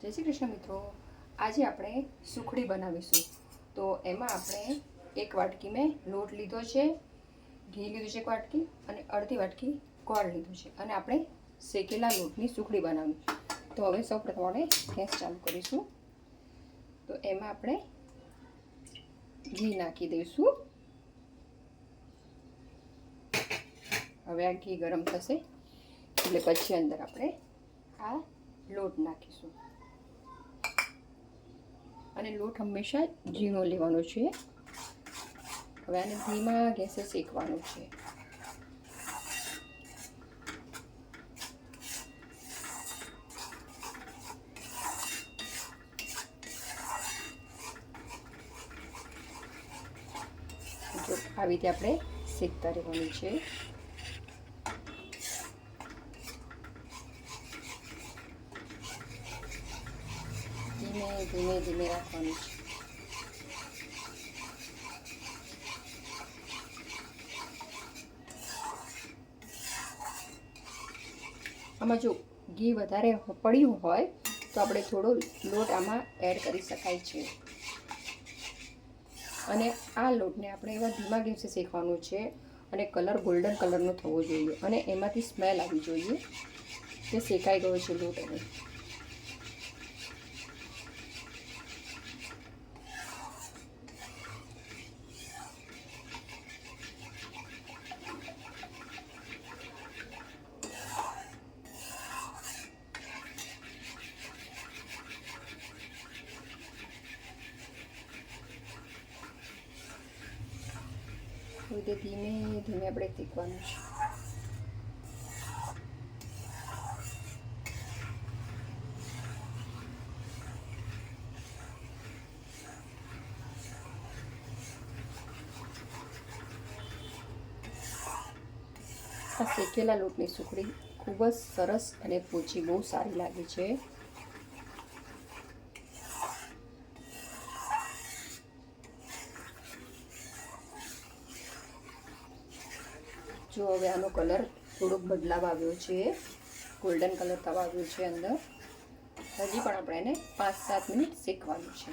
જય શ્રી કૃષ્ણ મિત્રો। આજે આપણે સુખડી બનાવીશું। તો એમાં આપણે એક વાટકી મેં લોટ લીધો છે, ઘી લીધું છે એક વાટકી અને અડધી વાટકી ગોળ લીધું છે અને આપણે શેકેલા લોટની સુખડી બનાવવી છે। તો હવે સૌપ્રથમ આપણે ગેસ ચાલુ કરીશું। તો એમાં આપણે ઘી નાખી દઈશું। હવે આ ઘી ગરમ થશે એટલે પછી અંદર આપણે આ લોટ નાખીશું અને લોટ હંમેશા ઝીણો લેવાનો છે। હવે આને ધીમા ગેસે શેકવાનું છે। જો આવી રીતે આપણે શેકતા રહેવાનું છે। ધીમે ધીમે રાખવાનું છે। આમાં જો ઘી વધારે પડ્યું હોય તો આપણે થોડો લોટ આમાં એડ કરી શકાય છે અને આ લોટને આપણે એવા ધીમા ગેસે શેકવાનું છે અને કલર ગોલ્ડન કલરનો થવો જોઈએ અને એમાંથી સ્મેલ આવી જોઈએ કે શેકાઈ ગયો છે લોટ। હવે રીતે ધીમે ધીમે આપણે શેકવાનું છે। આ શેકેલા લોટની સુખડી ખૂબ જ સરસ અને પોચી બહુ સારી લાગે છે। જો હવે આનો કલર થોડોક બદલાવ આવ્યો છે, ગોલ્ડન કલર થવા આવ્યો છે અંદર। હજી પણ આપણે એને 5-7 મિનિટ શેકવાનું છે।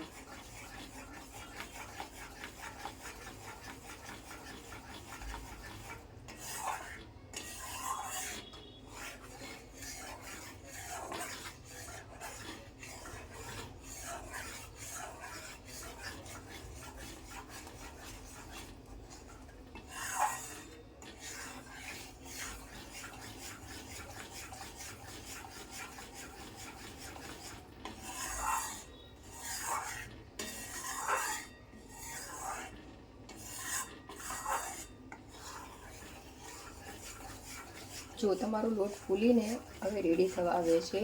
જો તમારો લોટ ફૂલીને હવે રેડી થવા આવે છે।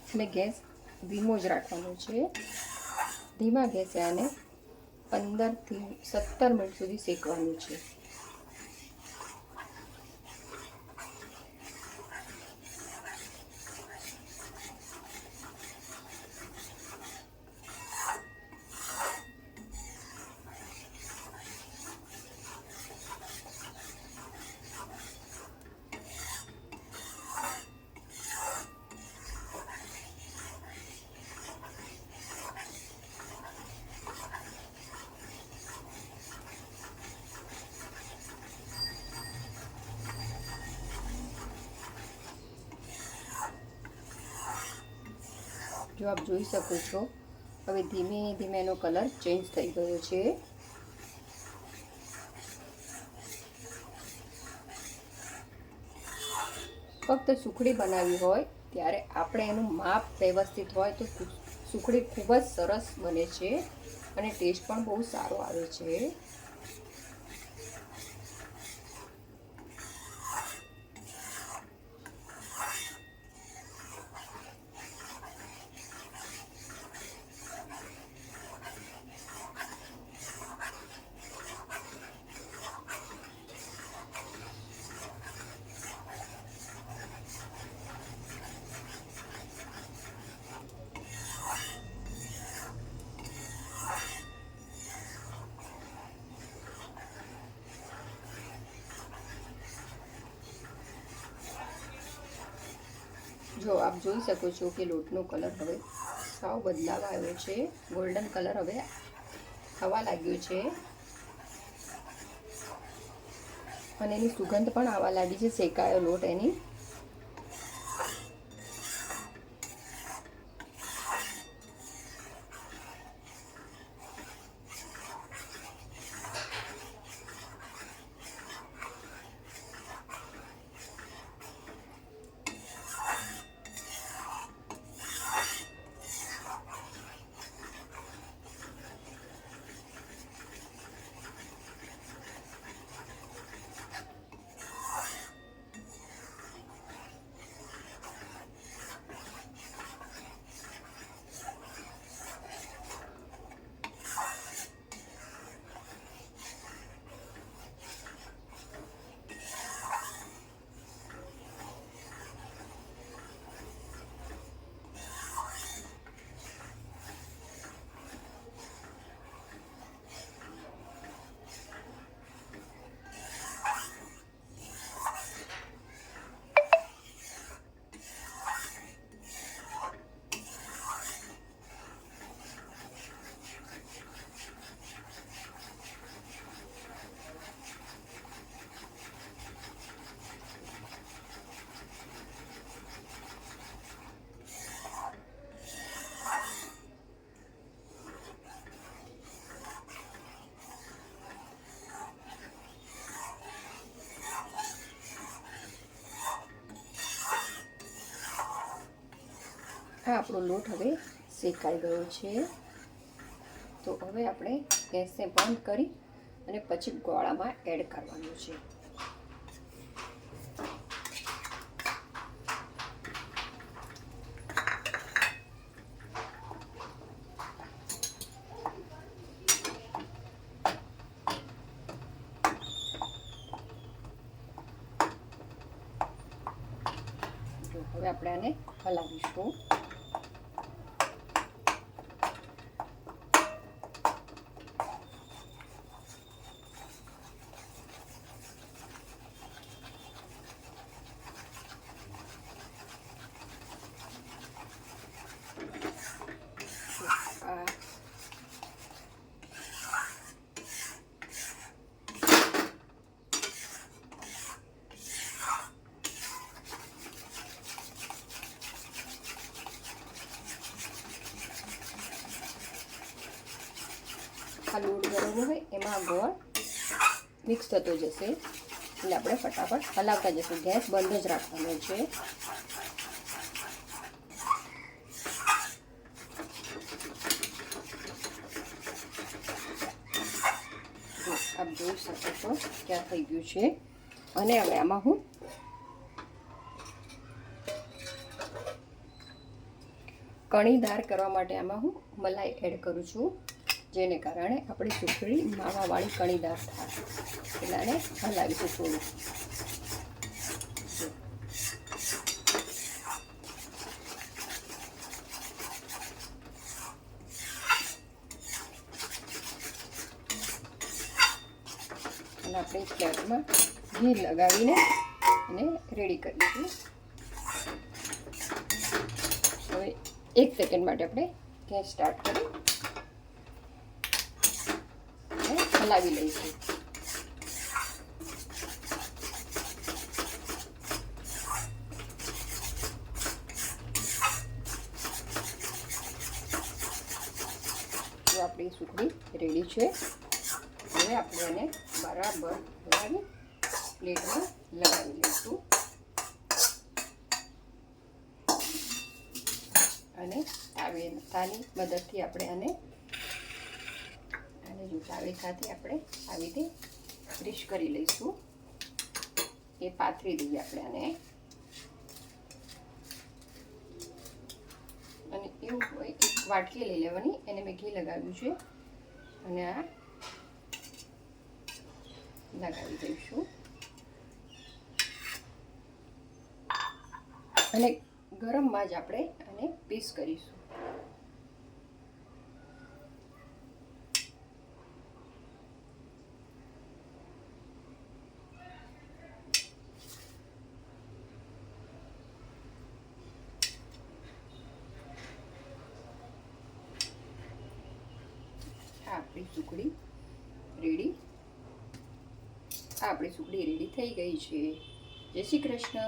એટલે ગેસ ધીમો જ રાખવાનો છે। ધીમા ગેસે આને 15 થી 17 મિનિટ સુધી શેકવાનું છે। જો આપ જોઈ શકો છો હવે ધીમે ધીમે એનો કલર ચેન્જ થઈ ગયો છે। ફક્ત સુખડી બનાવી હોય ત્યારે આપણે એનું માપ વ્યવસ્થિત હોય તો સુખડી ખૂબ જ સરસ બને છે અને ટેસ્ટ પણ બહુ સારો આવે છે। જો આપ જોઈ શકો છો કે લોટનો કલર હવે સાવ બદલાવા આવ્યો છે, ગોલ્ડન કલર હવે થવા લાગ્યો છે અને એની સુગંધ પણ આવવા લાગી છે શેકાયો લોટ એની. આ આપણો લોટ હવે શેકાઈ ગયો છે, તો હવે આપણે ગેસને બંધ કરી અને પછી ગોળામાં એડ કરવાનું છે. હવે આપણે આને હલાવીશું. આ લોટ ગરમ હોય એમાં ગોળ મિક્સ થતો જશે એટલે આપણે ફટાફટ હલાવતા જશું. ગેસ બંધ જ રાખવાનો છે. આપ જોઈ શકો છો ક્યાં થઈ ગયું છે. અને હવે આમાં હું કણીદાર કરવા માટે આમાં હું મલાઈ એડ કરું છું, જેને કારણે આપણી સુખડી માવાવાળી કણીદાર થાય. એટલે આને હલાવીશું થોડું. અને આપણે પ્લેટમાં ઘી લગાવીને એને રેડી કરીશું. હવે 1 સેકન્ડ માટે આપણે ગેસ સ્ટાર્ટ કરી હલાવી લઈશું. તો આપણી સુખડી રેડી છે. હવે આપણે એને બરાબર હલાવી પ્લેટમાં લગાવી લઈશું અને તાવેતાની મદદથી આપણે આને જો તાવેતાથી આપણે આવી રીતે બ્રશ કરી લઈશું. એ પાથરી દઈએ આપણે આને. અને એવું હોય એક વાટકી લઈ લેવાની, એને મેં ઘી લગાવ્યું છે અને આ લગાવી દઈશું. અને ગરમમાં જ આપણે આને પીસ કરીશું. આપણી સુખડી રેડી. આપણી સુખડી રેડી થઈ ગઈ છે. જય શ્રી કૃષ્ણ.